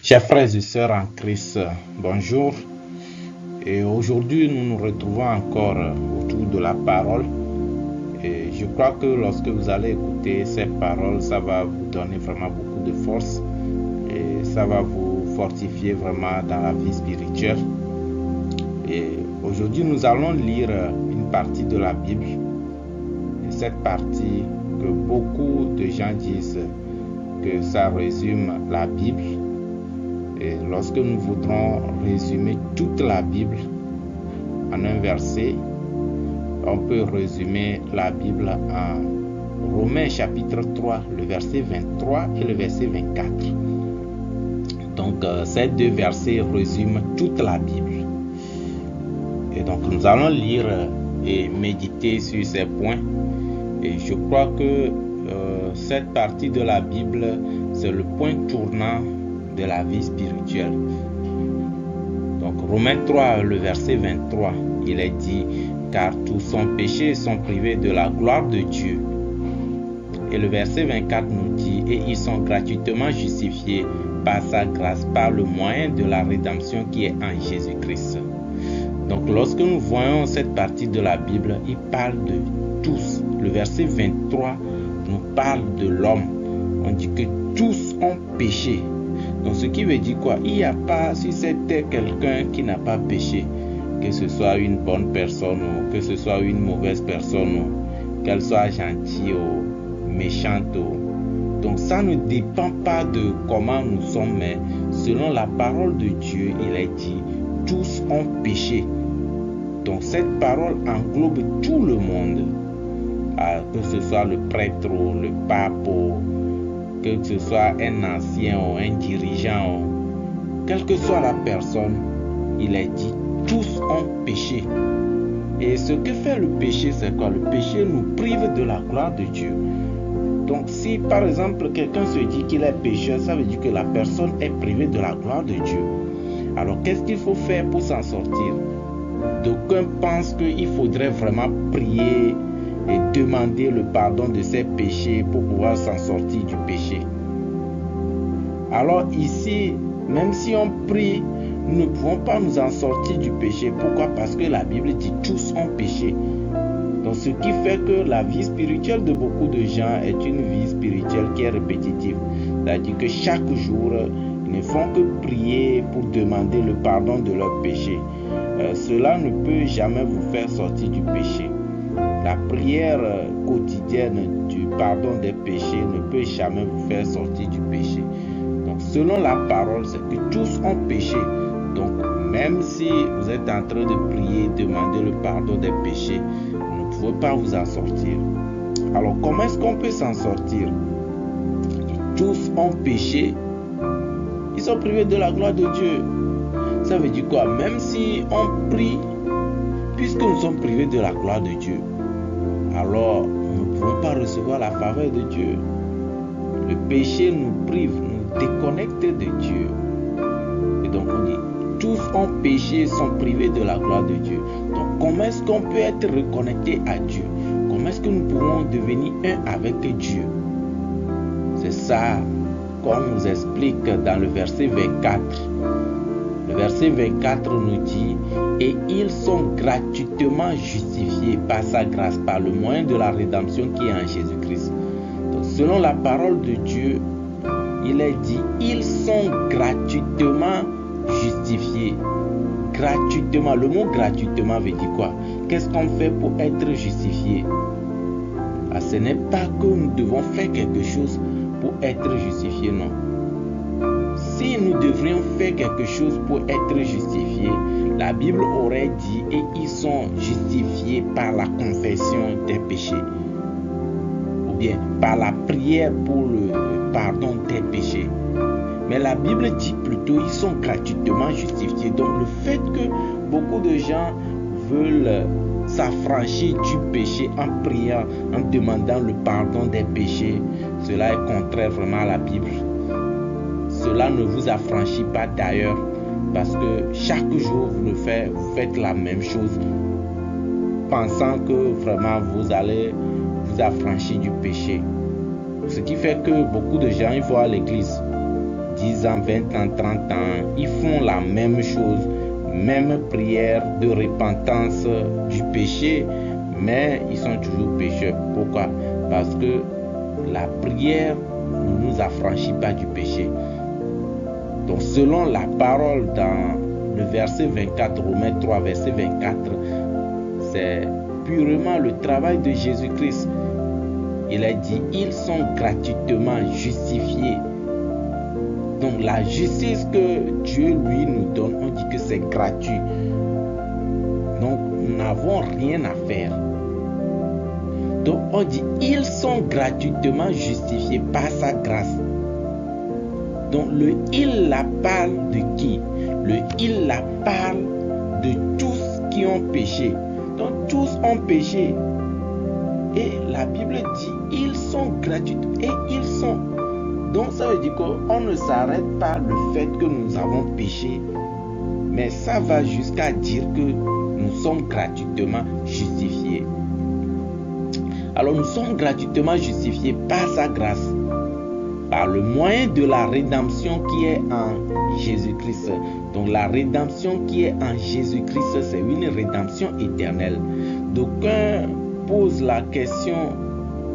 Chers frères et sœurs en Christ, bonjour. Et aujourd'hui, nous nous retrouvons encore autour de la parole. Et je crois que lorsque vous allez écouter ces paroles, ça va vous donner vraiment beaucoup de force et ça va vous fortifier vraiment dans la vie spirituelle. Et aujourd'hui, nous allons lire une partie de la Bible. Et cette partie que beaucoup de gens disent que ça résume la Bible. Et lorsque nous voudrons résumer toute la Bible en un verset, on peut résumer la Bible en Romains chapitre 3, le verset 23 et le verset 24. Donc ces deux versets résument toute la Bible. Et donc nous allons lire et méditer sur ces points. Et je crois que cette partie de la Bible, c'est le point tournant de la vie spirituelle. Donc Romains 3, le verset 23, il est dit: car tous sont péchés, sont privés de la gloire de Dieu. Et le verset 24 nous dit: et ils sont gratuitement justifiés par sa grâce, par le moyen de la rédemption qui est en Jésus-Christ. Donc lorsque nous voyons cette partie de la Bible, il parle de tous. Le verset 23 nous parle de l'homme. On dit que tous ont péché. Donc ce qui veut dire quoi? Il n'y a pas sur cette terre quelqu'un qui n'a pas péché, que ce soit une bonne personne ou que ce soit une mauvaise personne, ou qu'elle soit gentille ou méchante. Donc ça ne dépend pas de comment nous sommes, mais selon la parole de Dieu, il est dit tous ont péché. Donc cette parole englobe tout le monde, que ce soit le prêtre ou le pape, que ce soit un ancien ou un dirigeant, quelle que soit la personne, il est dit tous ont péché. Et ce que fait le péché, c'est quoi? Le péché nous prive de la gloire de Dieu. Donc si par exemple quelqu'un se dit qu'il est pécheur, ça veut dire que la personne est privée de la gloire de Dieu. Alors qu'est-ce qu'il faut faire pour s'en sortir? D'aucuns pensent qu'il faudrait vraiment prier et demander le pardon de ses péchés pour pouvoir s'en sortir du péché. Alors ici, même si on prie, nous ne pouvons pas nous en sortir du péché. Pourquoi? Parce que la Bible dit tous ont péché. Donc ce qui fait que la vie spirituelle de beaucoup de gens est une vie spirituelle qui est répétitive. C'est-à-dire que chaque jour, ils ne font que prier pour demander le pardon de leurs péchés. Cela ne peut jamais vous faire sortir du péché. La prière quotidienne du pardon des péchés ne peut jamais vous faire sortir du péché. Donc selon la parole, c'est que tous ont péché. Donc même si vous êtes en train de prier, demander le pardon des péchés, vous ne pouvez pas vous en sortir. Alors comment est-ce qu'on peut s'en sortir? Tous ont péché, ils sont privés de la gloire de Dieu. Ça veut dire quoi? Même si on prie, puisque nous sommes privés de la gloire de Dieu, alors nous ne pouvons pas recevoir la faveur de Dieu. Le péché nous prive, nous déconnecte de Dieu. Et donc on dit, tous ont péché, sont privés de la gloire de Dieu. Donc comment est-ce qu'on peut être reconnecté à Dieu? Comment est-ce que nous pouvons devenir un avec Dieu? C'est ça qu'on nous explique dans le verset 24. Le verset 24 nous dit: et ils sont gratuitement justifiés par sa grâce, par le moyen de la rédemption qui est en Jésus-Christ. Donc selon la parole de Dieu, il est dit ils sont gratuitement justifiés. Gratuitement, le mot gratuitement veut dire quoi? Qu'est-ce qu'on fait pour être justifié? Ce n'est pas que nous devons faire quelque chose pour être justifié, non. Si nous devrions faire quelque chose pour être justifiés, la Bible aurait dit: et ils sont justifiés par la confession des péchés, ou bien par la prière pour le pardon des péchés. Mais la Bible dit plutôt: ils sont gratuitement justifiés. Donc le fait que beaucoup de gens veulent s'affranchir du péché en priant, en demandant le pardon des péchés, cela est contraire vraiment à la Bible. Cela ne vous affranchit pas d'ailleurs, parce que chaque jour vous faites la même chose, pensant que vraiment vous allez vous affranchir du péché. Ce qui fait que beaucoup de gens ils vont à l'église, 10 ans, 20 ans, 30 ans, ils font la même chose, même prière de repentance du péché, mais ils sont toujours pécheurs. Pourquoi? Parce que la prière ne nous affranchit pas du péché. Donc selon la parole dans le verset 24, Romains 3, verset 24, c'est purement le travail de Jésus-Christ. Il a dit, ils sont gratuitement justifiés. Donc la justice que Dieu lui nous donne, on dit que c'est gratuit. Donc nous n'avons rien à faire. Donc on dit, ils sont gratuitement justifiés par sa grâce. Donc le il la parle de qui? Le il la parle de tous qui ont péché. Donc tous ont péché. Et la Bible dit, ils sont gratuits et ils sont. Donc ça veut dire qu'on ne s'arrête pas le fait que nous avons péché, mais ça va jusqu'à dire que nous sommes gratuitement justifiés. Alors nous sommes gratuitement justifiés par sa grâce, par le moyen de la rédemption qui est en Jésus-Christ. Donc la rédemption qui est en Jésus-Christ, c'est une rédemption éternelle. D'aucuns posent la question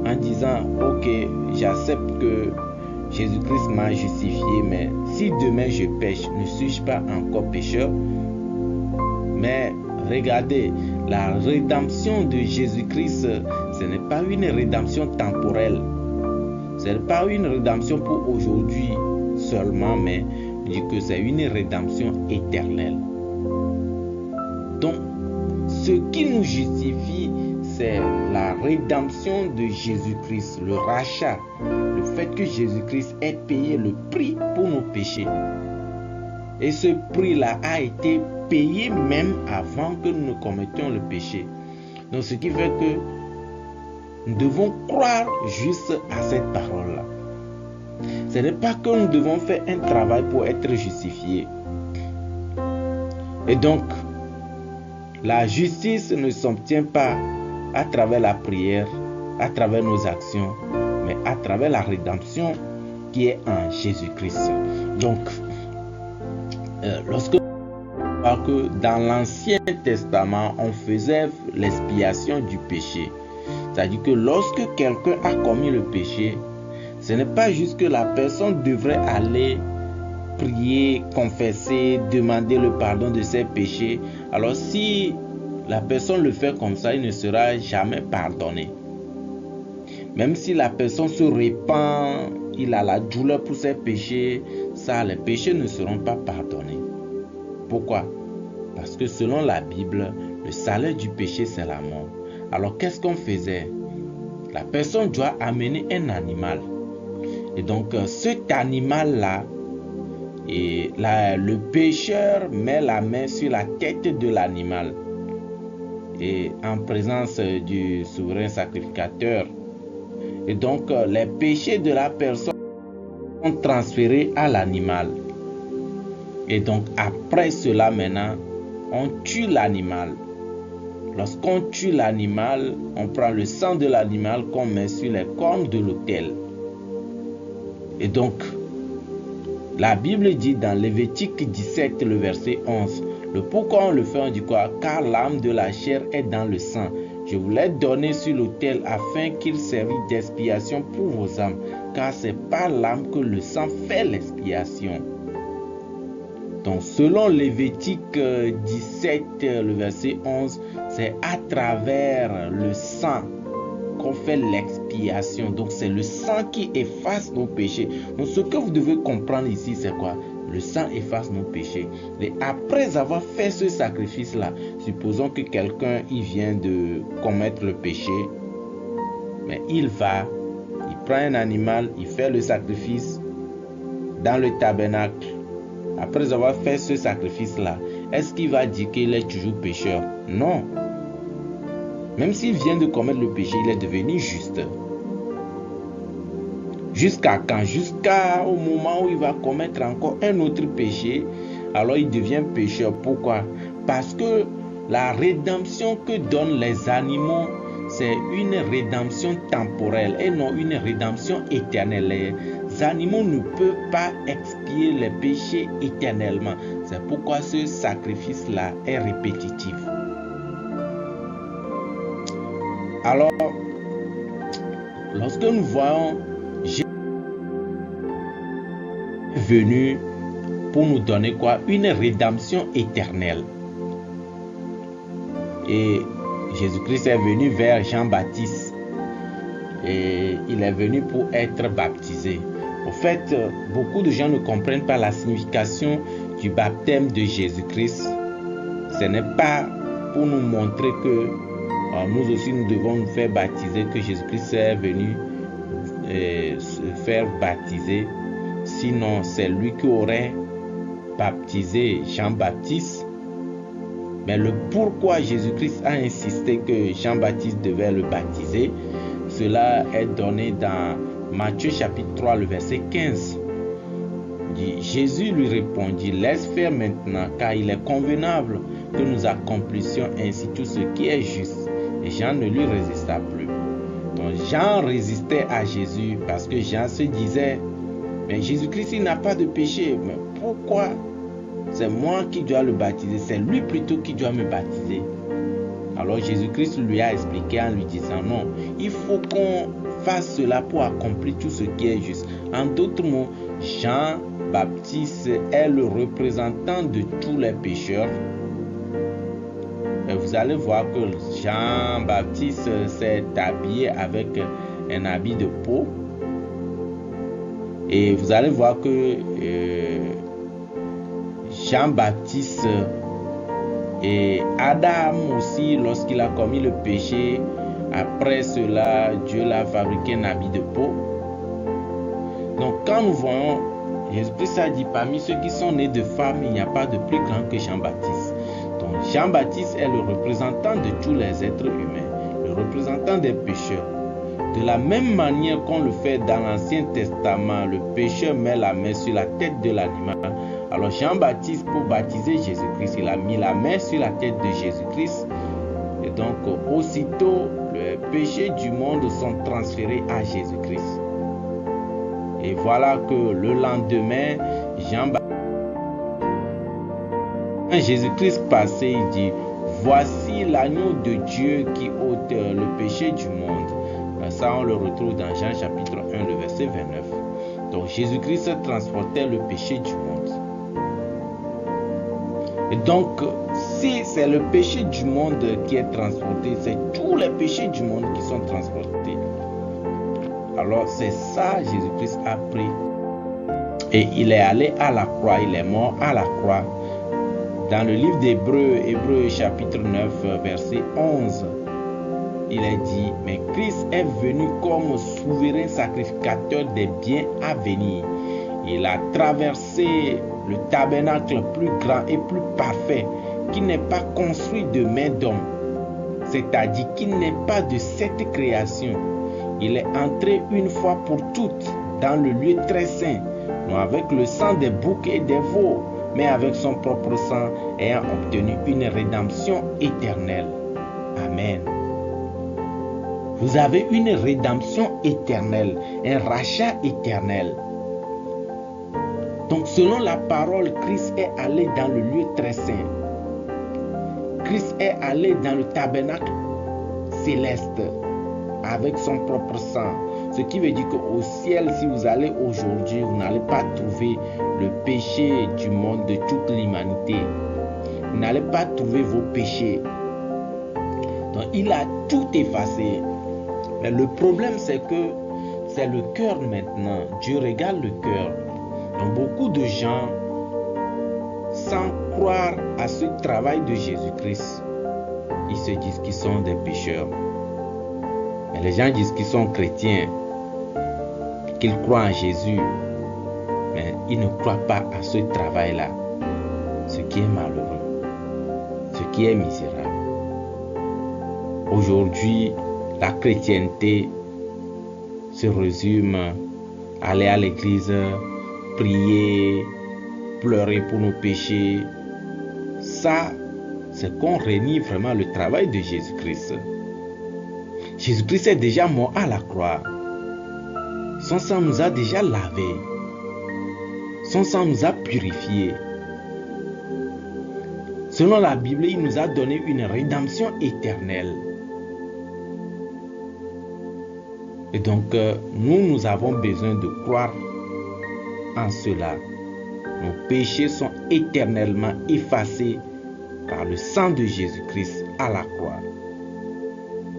en disant, ok, j'accepte que Jésus-Christ m'a justifié, mais si demain je pêche, ne suis-je pas encore pécheur? Mais regardez, la rédemption de Jésus-Christ, ce n'est pas une rédemption temporelle. Ce n'est pas une rédemption pour aujourd'hui seulement, mais je dis que c'est une rédemption éternelle. Donc, ce qui nous justifie, c'est la rédemption de Jésus-Christ, le rachat, le fait que Jésus-Christ ait payé le prix pour nos péchés. Et ce prix-là a été payé même avant que nous ne commettions le péché. Donc ce qui fait que nous devons croire juste à cette parole-là. Ce n'est pas que nous devons faire un travail pour être justifiés. Et donc, la justice ne s'obtient pas à travers la prière, à travers nos actions, mais à travers la rédemption qui est en Jésus-Christ. Donc, lorsque on voit que dans l'Ancien Testament, on faisait l'expiation du péché, c'est-à-dire que lorsque quelqu'un a commis le péché, ce n'est pas juste que la personne devrait aller prier, confesser, demander le pardon de ses péchés. Alors si la personne le fait comme ça, il ne sera jamais pardonné. Même si la personne se répand, il a la douleur pour ses péchés, ça, les péchés ne seront pas pardonnés. Pourquoi? Parce que selon la Bible, le salaire du péché, c'est la mort. Alors qu'est-ce qu'on faisait? La personne doit amener un animal. Et donc cet animal-là, le pécheur met la main sur la tête de l'animal. Et en présence du souverain sacrificateur. Et donc les péchés de la personne sont transférés à l'animal. Et donc après cela maintenant, on tue l'animal. Lorsqu'on tue l'animal, on prend le sang de l'animal qu'on met sur les cornes de l'autel. Et donc, la Bible dit dans Lévitique 17, le verset 11, le pourquoi on le fait, on dit quoi? Car l'âme de la chair est dans le sang. Je vous l'ai donné sur l'autel afin qu'il servît d'expiation pour vos âmes, car c'est par l'âme que le sang fait l'expiation. Donc selon Lévitique 17, le verset 11, c'est à travers le sang qu'on fait l'expiation. Donc c'est le sang qui efface nos péchés. Donc ce que vous devez comprendre ici, c'est quoi? Le sang efface nos péchés. Et après avoir fait ce sacrifice-là, supposons que quelqu'un il vient de commettre le péché, mais il prend un animal, il fait le sacrifice dans le tabernacle. Après avoir fait ce sacrifice-là, est-ce qu'il va dire qu'il est toujours pécheur? Non. Même s'il vient de commettre le péché, il est devenu juste. Jusqu'à quand? Jusqu'au moment où il va commettre encore un autre péché, alors il devient pécheur. Pourquoi? Parce que la rédemption que donnent les animaux, c'est une rédemption temporelle et non une rédemption éternelle. animaux ne peuvent pas expier les péchés éternellement. C'est pourquoi ce sacrifice-là est répétitif. Alors, lorsque nous voyons Jésus venu pour nous donner quoi? Une rédemption éternelle. Et Jésus-Christ est venu vers Jean-Baptiste. Et il est venu pour être baptisé. En fait, beaucoup de gens ne comprennent pas la signification du baptême de Jésus-Christ. Ce n'est pas pour nous montrer que nous aussi nous devons nous faire baptiser, que Jésus-Christ est venu se faire baptiser. Sinon, c'est lui qui aurait baptisé Jean-Baptiste. Mais le pourquoi Jésus-Christ a insisté que Jean-Baptiste devait le baptiser, cela est donné dans Matthieu chapitre 3, le verset 15. Jésus lui répondit: laisse faire maintenant, car il est convenable que nous accomplissions ainsi tout ce qui est juste. Et Jean ne lui résista plus. Donc Jean résistait à Jésus parce que Jean se disait: mais Jésus-Christ, il n'a pas de péché. Mais pourquoi c'est moi qui dois le baptiser? C'est lui plutôt qui doit me baptiser. Alors Jésus-Christ lui a expliqué en lui disant: non, il faut qu'on fasse cela pour accomplir tout ce qui est juste. En d'autres mots, Jean-Baptiste est le représentant de tous les pécheurs. Et vous allez voir que Jean-Baptiste s'est habillé avec un habit de peau. Et vous allez voir que Jean-Baptiste et Adam aussi, lorsqu'il a commis le péché, après cela, Dieu l'a fabriqué un habit de peau. Donc quand nous voyons, Jésus-Christ a dit: parmi ceux qui sont nés de femmes, il n'y a pas de plus grand que Jean-Baptiste. Donc Jean-Baptiste est le représentant de tous les êtres humains, le représentant des pécheurs. De la même manière qu'on le fait dans l'Ancien Testament, le pécheur met la main sur la tête de l'animal. Alors Jean-Baptiste, pour baptiser Jésus-Christ, il a mis la main sur la tête de Jésus-Christ. Et donc, aussitôt, les péchés du monde sont transférés à Jésus-Christ. Et voilà que le lendemain, Jésus-Christ passait, il dit: voici l'agneau de Dieu qui ôte le péché du monde. Ça, on le retrouve dans Jean chapitre 1, le verset 29. Donc, Jésus-Christ transportait le péché du monde. Et donc, si c'est le péché du monde qui est transporté, c'est tous les péchés du monde qui sont transportés. Alors, c'est ça, Jésus-Christ a pris. Et il est allé à la croix, il est mort à la croix. Dans le livre d'Hébreux, Hébreux chapitre 9, verset 11, il est dit: mais Christ est venu comme souverain sacrificateur des biens à venir. Il a traversé le tabernacle plus grand et plus parfait, qui n'est pas construit de main d'homme, c'est-à-dire qui n'est pas de cette création. Il est entré une fois pour toutes dans le lieu très saint, non avec le sang des boucs et des veaux, mais avec son propre sang, ayant obtenu une rédemption éternelle. Amen. Vous avez une rédemption éternelle, un rachat éternel. Donc selon la parole, Christ est allé dans le lieu très saint. Christ est allé dans le tabernacle céleste avec son propre sang. Ce qui veut dire qu'au ciel, si vous allez aujourd'hui, vous n'allez pas trouver le péché du monde, de toute l'humanité. Vous n'allez pas trouver vos péchés. Donc il a tout effacé. Mais le problème, c'est que c'est le cœur maintenant. Dieu regarde le cœur. Donc beaucoup de gens, sans croire à ce travail de Jésus-Christ, ils se disent qu'ils sont des pécheurs. Et les gens disent qu'ils sont chrétiens, qu'ils croient en Jésus, mais ils ne croient pas à ce travail-là. Ce qui est malheureux, ce qui est misérable. Aujourd'hui, la chrétienté se résume à aller à l'église, prier, pleurer pour nos péchés. Ça, c'est qu'on renie vraiment le travail de Jésus-Christ. Jésus-Christ est déjà mort à la croix. Son sang nous a déjà lavés. Son sang nous a purifiés. Selon la Bible, il nous a donné une rédemption éternelle. Et donc, nous avons besoin de croire en cela. Nos péchés sont éternellement effacés par le sang de Jésus-Christ à la croix.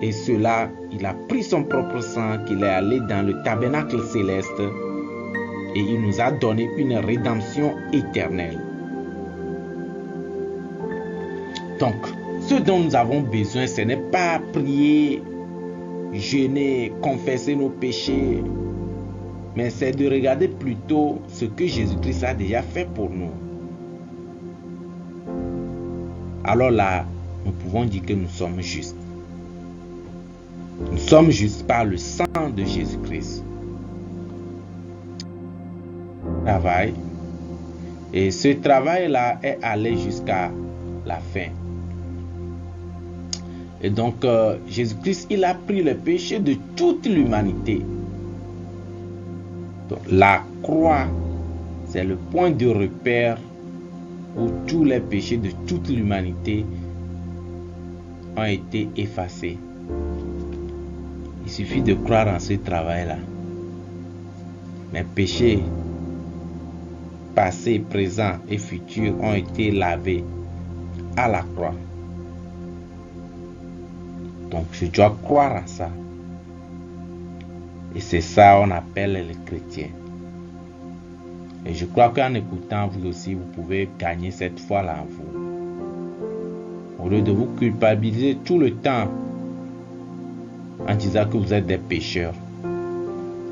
Et cela, il a pris son propre sang, qu'il est allé dans le tabernacle céleste et il nous a donné une rédemption éternelle. Donc, ce dont nous avons besoin, ce n'est pas prier, jeûner, confesser nos péchés, mais c'est de regarder plutôt ce que Jésus-Christ a déjà fait pour nous. Alors là, nous pouvons dire que nous sommes justes. Nous sommes justes par le sang de Jésus-Christ. Travail. Et ce travail-là est allé jusqu'à la fin. Et donc, Jésus-Christ, il a pris le péché de toute l'humanité. Donc, la croix, c'est le point de repère où tous les péchés de toute l'humanité ont été effacés. Il suffit de croire en ce travail-là. Mes péchés passés, présents et futurs ont été lavés à la croix. Donc je dois croire à ça. Et c'est ça qu'on appelle les chrétiens. Et je crois qu'en écoutant vous aussi, vous pouvez gagner cette foi-là en vous. Au lieu de vous culpabiliser tout le temps en disant que vous êtes des pécheurs,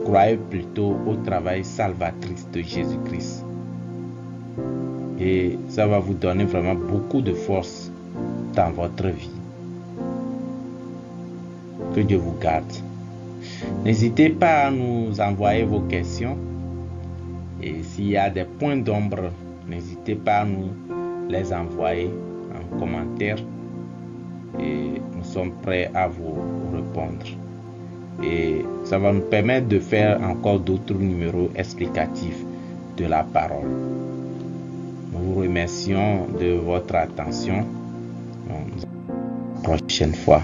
croyez plutôt au travail salvatrice de Jésus-Christ. Et ça va vous donner vraiment beaucoup de force dans votre vie. Que Dieu vous garde. N'hésitez pas à nous envoyer vos questions. Et s'il y a des points d'ombre, n'hésitez pas à nous les envoyer en commentaire. Et nous sommes prêts à vous répondre. Et ça va nous permettre de faire encore d'autres numéros explicatifs de la parole. Nous vous remercions de votre attention. La prochaine fois.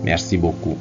Merci beaucoup.